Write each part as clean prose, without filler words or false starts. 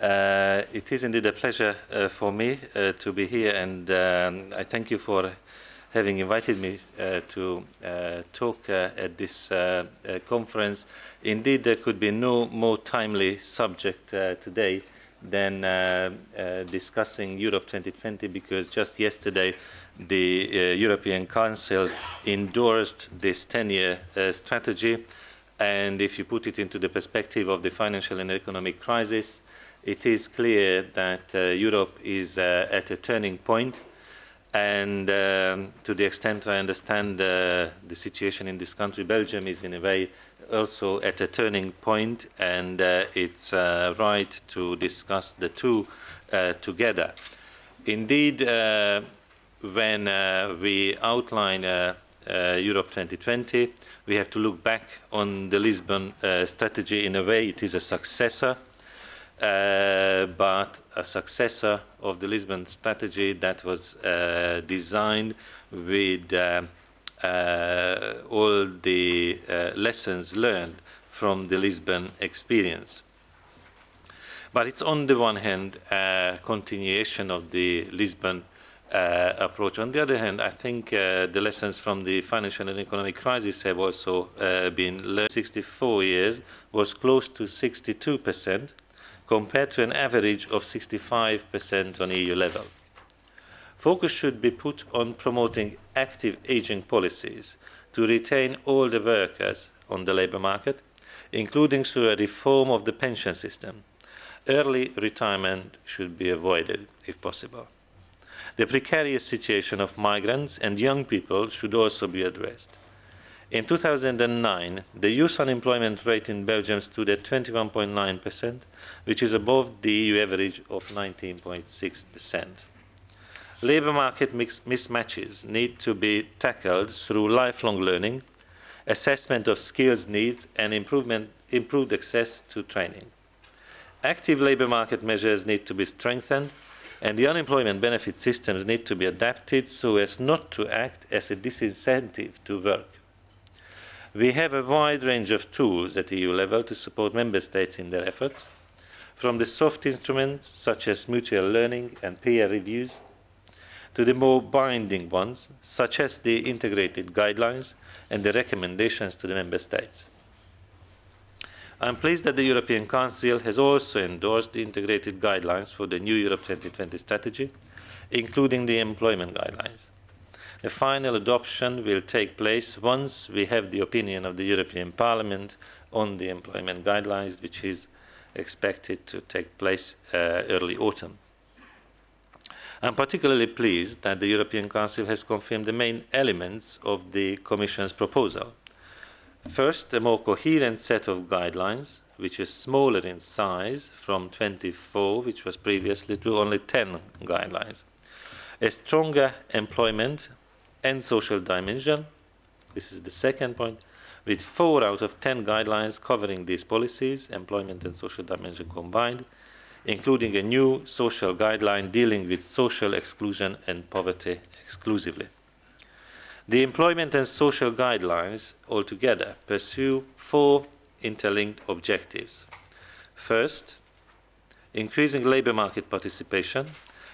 It is indeed a pleasure for me to be here, and I thank you for having invited me to talk at this conference. Indeed, there could be no more timely subject today than discussing Europe 2020, because just yesterday the European Council endorsed this 10-year strategy. And if you put it into the perspective of the financial and economic crisis, it is clear that Europe is at a turning point. And to the extent I understand the situation in this country, Belgium is in a way also at a turning point, and it's right to discuss the two together. Indeed, when we outline Europe 2020, we have to look back on the Lisbon strategy. In a way, it is a successor, but a successor of the Lisbon strategy that was designed with all the lessons learned from the Lisbon experience. But it's on the one hand a continuation of the Lisbon approach. On the other hand, I think the lessons from the financial and economic crisis have also been learned. 64 years was close to 62%, compared to an average of 65% on EU level. Focus should be put on promoting active aging policies to retain all the workers on the labour market, including through a reform of the pension system. Early retirement should be avoided, if possible. The precarious situation of migrants and young people should also be addressed. In 2009, the youth unemployment rate in Belgium stood at 21.9%, which is above the EU average of 19.6%. Labour market mismatches need to be tackled through lifelong learning, assessment of skills needs, and improved access to training. Active labour market measures need to be strengthened, and the unemployment benefit systems need to be adapted so as not to act as a disincentive to work. We have a wide range of tools at EU level to support Member States in their efforts, from the soft instruments such as mutual learning and peer reviews, to the more binding ones such as the integrated guidelines and the recommendations to the Member States. I am pleased that the European Council has also endorsed the integrated guidelines for the new Europe 2020 strategy, including the employment guidelines. The final adoption will take place once we have the opinion of the European Parliament on the employment guidelines, which is expected to take place early autumn. I am particularly pleased that the European Council has confirmed the main elements of the Commission's proposal. First, a more coherent set of guidelines, which is smaller in size from 24, which was previously, to only 10 guidelines. A stronger employment and social dimension, this is the second point, with 4 out of 10 guidelines covering these policies, employment and social dimension combined, including a new social guideline dealing with social exclusion and poverty exclusively. The employment and social guidelines altogether pursue 4 interlinked objectives. First, increasing labour market participation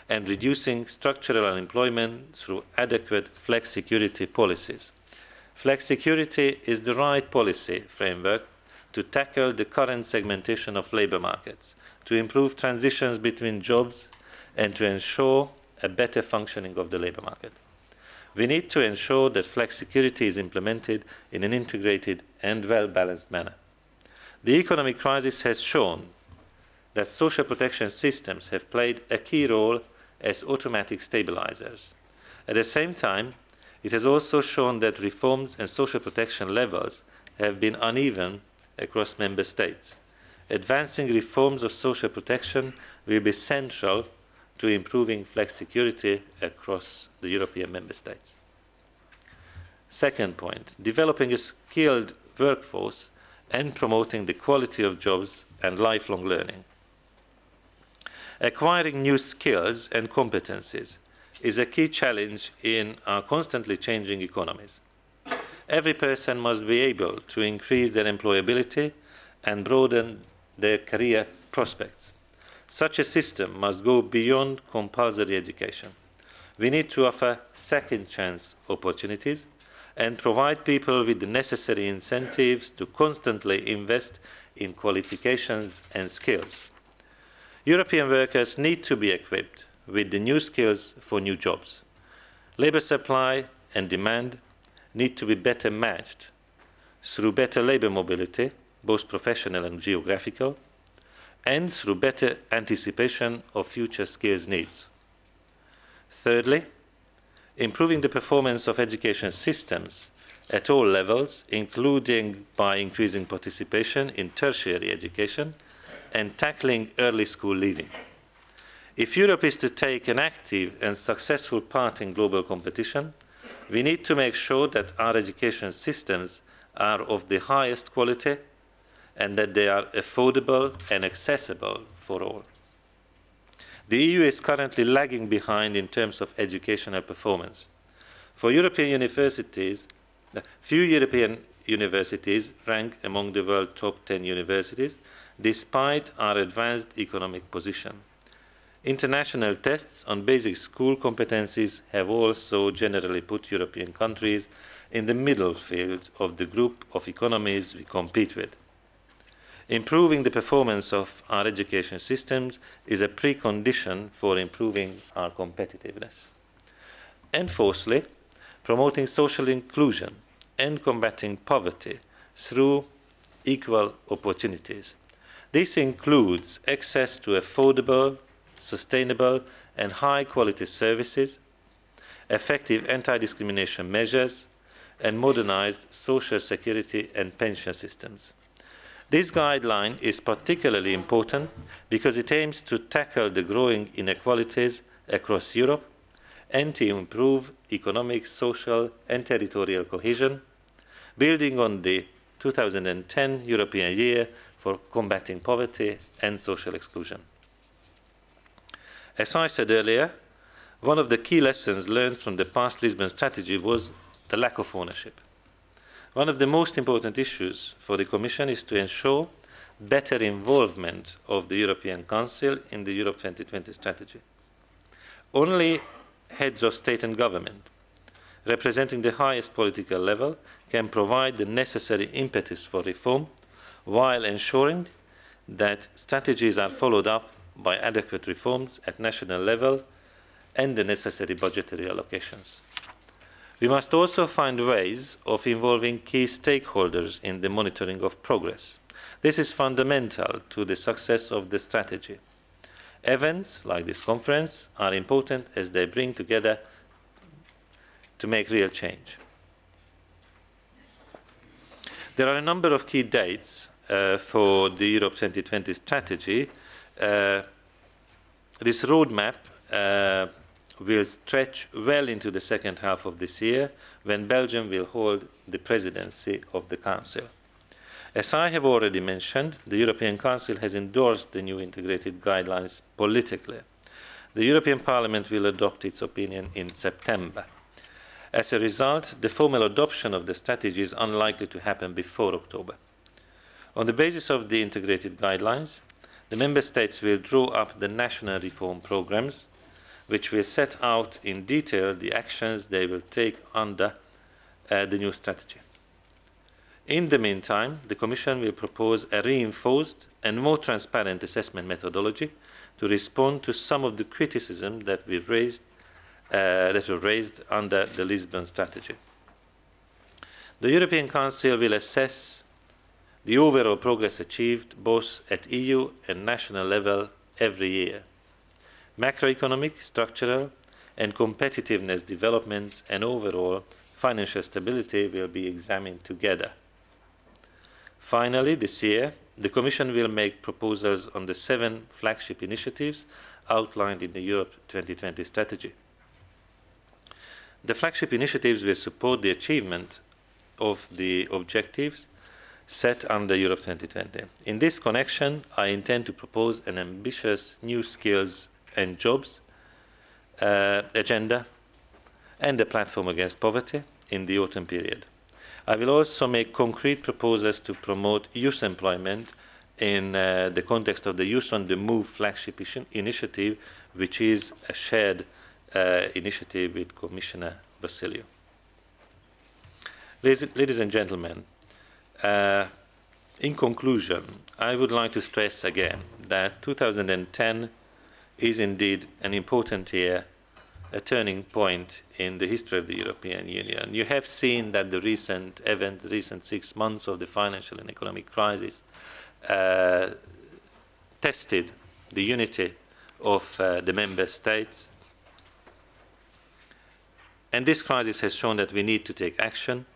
and reducing structural unemployment through adequate flexicurity policies. Flexicurity is the right policy framework to tackle the current segmentation of labour markets, to improve transitions between jobs, and to ensure a better functioning of the labour market. We need to ensure that flexicurity is implemented in an integrated and well-balanced manner. The economic crisis has shown that social protection systems have played a key role as automatic stabilizers. At the same time, it has also shown that reforms and social protection levels have been uneven across Member States. Advancing reforms of social protection will be central to improving flexicurity across the European Member States. Second point, developing a skilled workforce and promoting the quality of jobs and lifelong learning. Acquiring new skills and competencies is a key challenge in our constantly changing economies. Every person must be able to increase their employability and broaden their career prospects. Such a system must go beyond compulsory education. We need to offer second chance opportunities and provide people with the necessary incentives to constantly invest in qualifications and skills. European workers need to be equipped with the new skills for new jobs. Labour supply and demand need to be better matched through better labour mobility, both professional and geographical, and through better anticipation of future skills needs. Thirdly, improving the performance of education systems at all levels, including by increasing participation in tertiary education and tackling early school leaving. If Europe is to take an active and successful part in global competition, we need to make sure that our education systems are of the highest quality and that they are affordable and accessible for all. The EU is currently lagging behind in terms of educational performance. For European universities, few European universities rank among the world's top 10 universities, despite our advanced economic position. International tests on basic school competencies have also generally put European countries in the middle field of the group of economies we compete with. Improving the performance of our education systems is a precondition for improving our competitiveness. And fourthly, promoting social inclusion and combating poverty through equal opportunities. This includes access to affordable, sustainable and high-quality services, effective anti-discrimination measures, and modernized social security and pension systems. This guideline is particularly important because it aims to tackle the growing inequalities across Europe and to improve economic, social and territorial cohesion, building on the 2010 European Year for Combating Poverty and Social Exclusion. As I said earlier, one of the key lessons learned from the past Lisbon strategy was the lack of ownership. One of the most important issues for the Commission is to ensure better involvement of the European Council in the Europe 2020 strategy. Only heads of state and government, representing the highest political level, can provide the necessary impetus for reform while ensuring that strategies are followed up by adequate reforms at national level and the necessary budgetary allocations. We must also find ways of involving key stakeholders in the monitoring of progress. This is fundamental to the success of the strategy. Events like this conference are important as they bring together to make real change. There are a number of key dates for the Europe 2020 strategy. This roadmap will stretch well into the second half of this year, when Belgium will hold the presidency of the Council. As I have already mentioned, the European Council has endorsed the new integrated guidelines politically. The European Parliament will adopt its opinion in September. As a result, the formal adoption of the strategy is unlikely to happen before October. On the basis of the integrated guidelines, the Member States will draw up the national reform programs, which will set out in detail the actions they will take under the new strategy. In the meantime, the Commission will propose a reinforced and more transparent assessment methodology to respond to some of the criticism that were raised under the Lisbon strategy. The European Council will assess the overall progress achieved both at EU and national level every year. Macroeconomic, structural and competitiveness developments and overall financial stability will be examined together. Finally, this year, the Commission will make proposals on the 7 flagship initiatives outlined in the Europe 2020 strategy. The flagship initiatives will support the achievement of the objectives set under Europe 2020. In this connection, I intend to propose an ambitious new skills and jobs agenda and a platform against poverty in the autumn period. I will also make concrete proposals to promote youth employment in the context of the Youth on the Move flagship initiative, which is a shared initiative with Commissioner Vassiliou. Ladies and gentlemen, in conclusion, I would like to stress again that 2010 is indeed an important year, a turning point in the history of the European Union. You have seen that the recent events, the recent 6 months of the financial and economic crisis tested the unity of the member states. And this crisis has shown that we need to take action.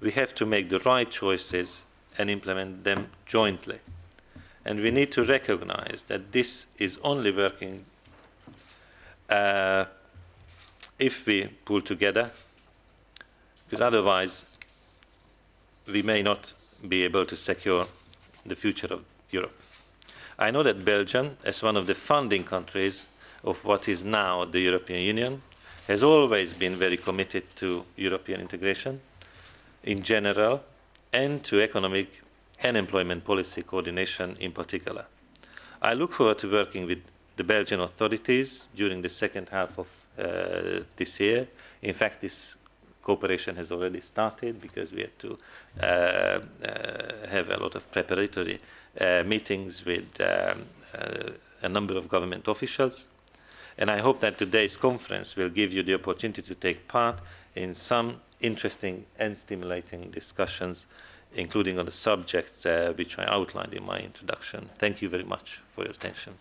We have to make the right choices and implement them jointly. And we need to recognize that this is only working if we pull together, because otherwise we may not be able to secure the future of Europe. I know that Belgium, as one of the founding countries of what is now the European Union, has always been very committed to European integration in general and to economic and employment policy coordination in particular. I look forward to working with the Belgian authorities during the second half of this year. In fact, this cooperation has already started because we had to have a lot of preparatory meetings with a number of government officials. And I hope that today's conference will give you the opportunity to take part in some interesting and stimulating discussions, including on the subjects which I outlined in my introduction. Thank you very much for your attention.